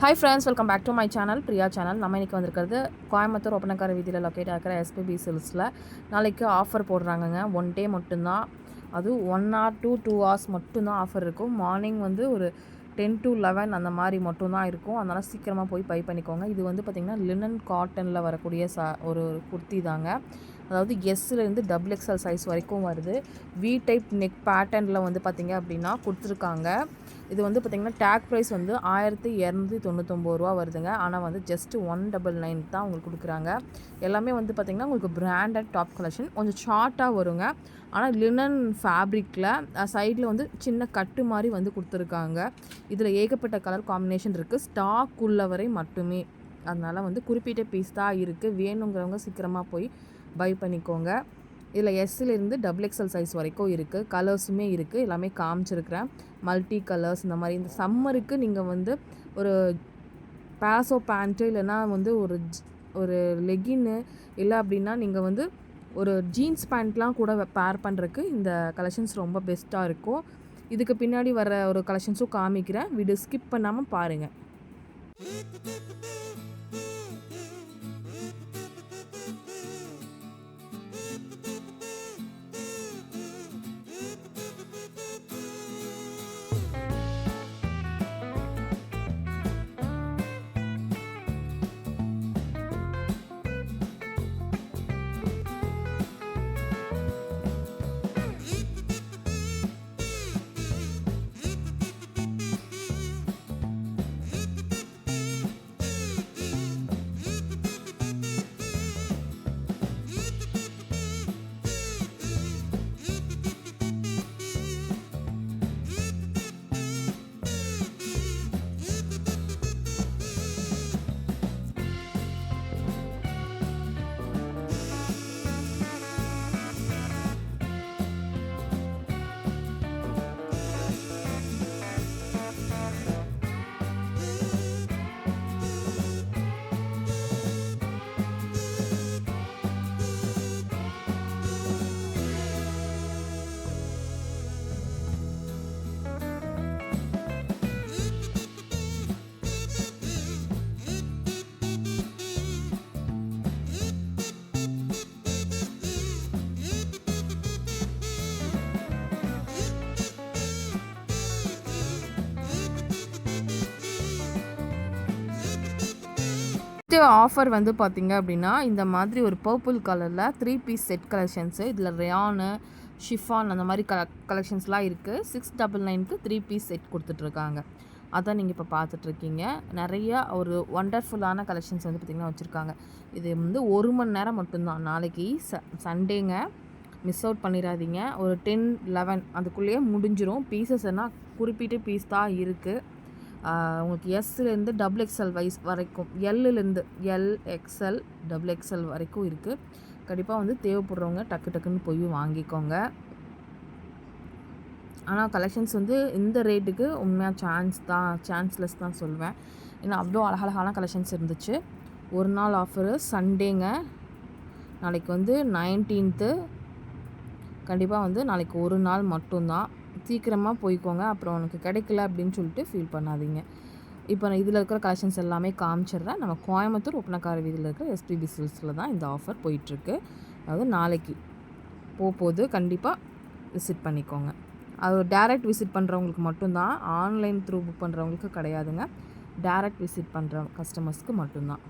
Hi friends, welcome back to my channel Priya channel. நம்ம இன்றைக்கி வந்திருக்கிறது கோயம்புத்தூர் ஒப்பனக்கார வீதியில் லொக்கேட் ஆகிற எஸ்பிபி சில்ஸில் நாளைக்கு ஆஃபர் போடுறாங்கங்க. 1 டே மட்டும்தான், அதுவும் 1 hour to 2 hours மட்டும்தான் ஆஃபர் இருக்கும். மார்னிங் வந்து ஒரு 10 to 11 அந்த மாதிரி மட்டும்தான் இருக்கும். அதனால் சீக்கிரமாக போய் பை பண்ணிக்கோங்க. இது வந்து பார்த்திங்கன்னா லினன் காட்டனில் வரக்கூடிய ஒரு குர்த்தி தாங்க. அதாவது எஸ்லேருந்து XXL சைஸ் வரைக்கும் வருது. வி டைப் நெக் பேட்டர்னில் வந்து பார்த்திங்க அப்படின்னா கொடுத்துருக்காங்க. இது வந்து பார்த்திங்கன்னா டேக் ப்ரைஸ் வந்து 1299 ரூபா வருதுங்க. ஆனால் வந்து ஜஸ்ட்டு 199 தான் உங்களுக்கு கொடுக்குறாங்க. எல்லாமே வந்து பார்த்திங்கன்னா உங்களுக்கு பிராண்டட் டாப் கலெக்ஷன். கொஞ்சம் ஷார்ட்டாக வருங்க. ஆனால் லினன் ஃபேப்ரிக்கில் சைடில் வந்து சின்ன கட்டு மாதிரி வந்து கொடுத்துருக்காங்க. இதில் ஏகப்பட்ட கலர் காம்பினேஷன் இருக்குது. ஸ்டாக் உள்ளவரை மட்டுமே, அதனால் வந்து குறிப்பிட்ட பீஸ் தான் இருக்குது. வேணுங்கிறவங்க சீக்கிரமாக போய் பை பண்ணிக்கோங்க. இதில் எஸ்லேருந்து XXL சைஸ் வரைக்கும் இருக்குது. கலர்ஸுமே இருக்குது. எல்லாமே காமிச்சிருக்கிறேன். மல்டி கலர்ஸ் இந்த மாதிரி. இந்த சம்மருக்கு நீங்கள் வந்து ஒரு பேசோ பேண்ட்டு இல்லைன்னா வந்து ஒரு லெகின்னு இல்லை அப்படின்னா நீங்கள் வந்து ஒரு ஜீன்ஸ் பேண்ட்லாம் கூட பேர் பண்ணுறதுக்கு இந்த கலெக்ஷன்ஸ் ரொம்ப பெஸ்ட்டாக இருக்கும். இதுக்கு பின்னாடி வர ஒரு கலெக்ஷன்ஸும் காமிக்கிறேன். வீடியோ ஸ்கிப் பண்ணாமல் பாருங்கள். ஆஃபர் வந்து பார்த்திங்க அப்படின்னா இந்த மாதிரி ஒரு பர்பிள் கலரில் 3 பீஸ் செட் கலெக்ஷன்ஸு. இதில் ரயானு ஷிஃபான் அந்த மாதிரி கலெக்ஷன்ஸ்லாம் இருக்குது. 699க்கு 3 பீஸ் செட் கொடுத்துட்ருக்காங்க. அதான் நீங்கள் இப்போ பார்த்துட்ருக்கீங்க. நிறையா ஒரு ஒண்டர்ஃபுல்லான கலெக்ஷன்ஸ் வந்து பார்த்திங்கன்னா வச்சுருக்காங்க. இது வந்து 1 மணி நேரம் மட்டும்தான். நாளைக்கு சண்டேங்க, மிஸ் அவுட் பண்ணிடாதீங்க. ஒரு 10, 11 அதுக்குள்ளேயே முடிஞ்சிடும். பீசஸ் எல்லாம் குறிப்பிட்ட பீஸ் தான் இருக்குது. உங்களுக்கு எஸ்லேருந்து XXL வரைக்கும், எல்லுலேருந்து XL XXL வரைக்கும் இருக்குது. கண்டிப்பாக வந்து தேவைப்படுறவங்க டக்குன்னு போய் வாங்கிக்கோங்க. ஆனால் கலெக்ஷன்ஸ் வந்து இந்த ரேட்டுக்கு உண்மையாக சான்ஸ்லெஸ் தான் சொல்வேன். ஏன்னா அவ்வளோ அழகழகான கலெக்ஷன்ஸ் இருந்துச்சு. ஒரு நாள் ஆஃபரு சண்டேங்க. நாளைக்கு வந்து 19th. கண்டிப்பாக வந்து நாளைக்கு ஒரு நாள் மட்டும்தான். சீக்கிரமாக போய்க்கோங்க. அப்புறம் உனக்கு கிடைக்கல அப்படின்னு சொல்லிட்டு ஃபீல் பண்ணாதீங்க. இப்போ நான் இதில் இருக்கிற கலெக்ஷன்ஸ் எல்லாமே காமிச்சிடுறேன். நம்ம கோயம்புத்தூர் ஒப்பனக்கார வீதியில் இருக்கிற எஸ்பிபி சில்ஸில் தான் இந்த ஆஃபர் போயிட்டுருக்கு. அதாவது நாளைக்கு போகுது. கண்டிப்பாக விசிட் பண்ணிக்கோங்க. அது டேரெக்ட் விசிட் பண்ணுறவங்களுக்கு மட்டும்தான். ஆன்லைன் த்ரூ புக் பண்ணுறவங்களுக்கு கிடையாதுங்க. டேரெக்ட் விசிட் பண்ணுற கஸ்டமர்ஸ்க்கு மட்டும்தான்.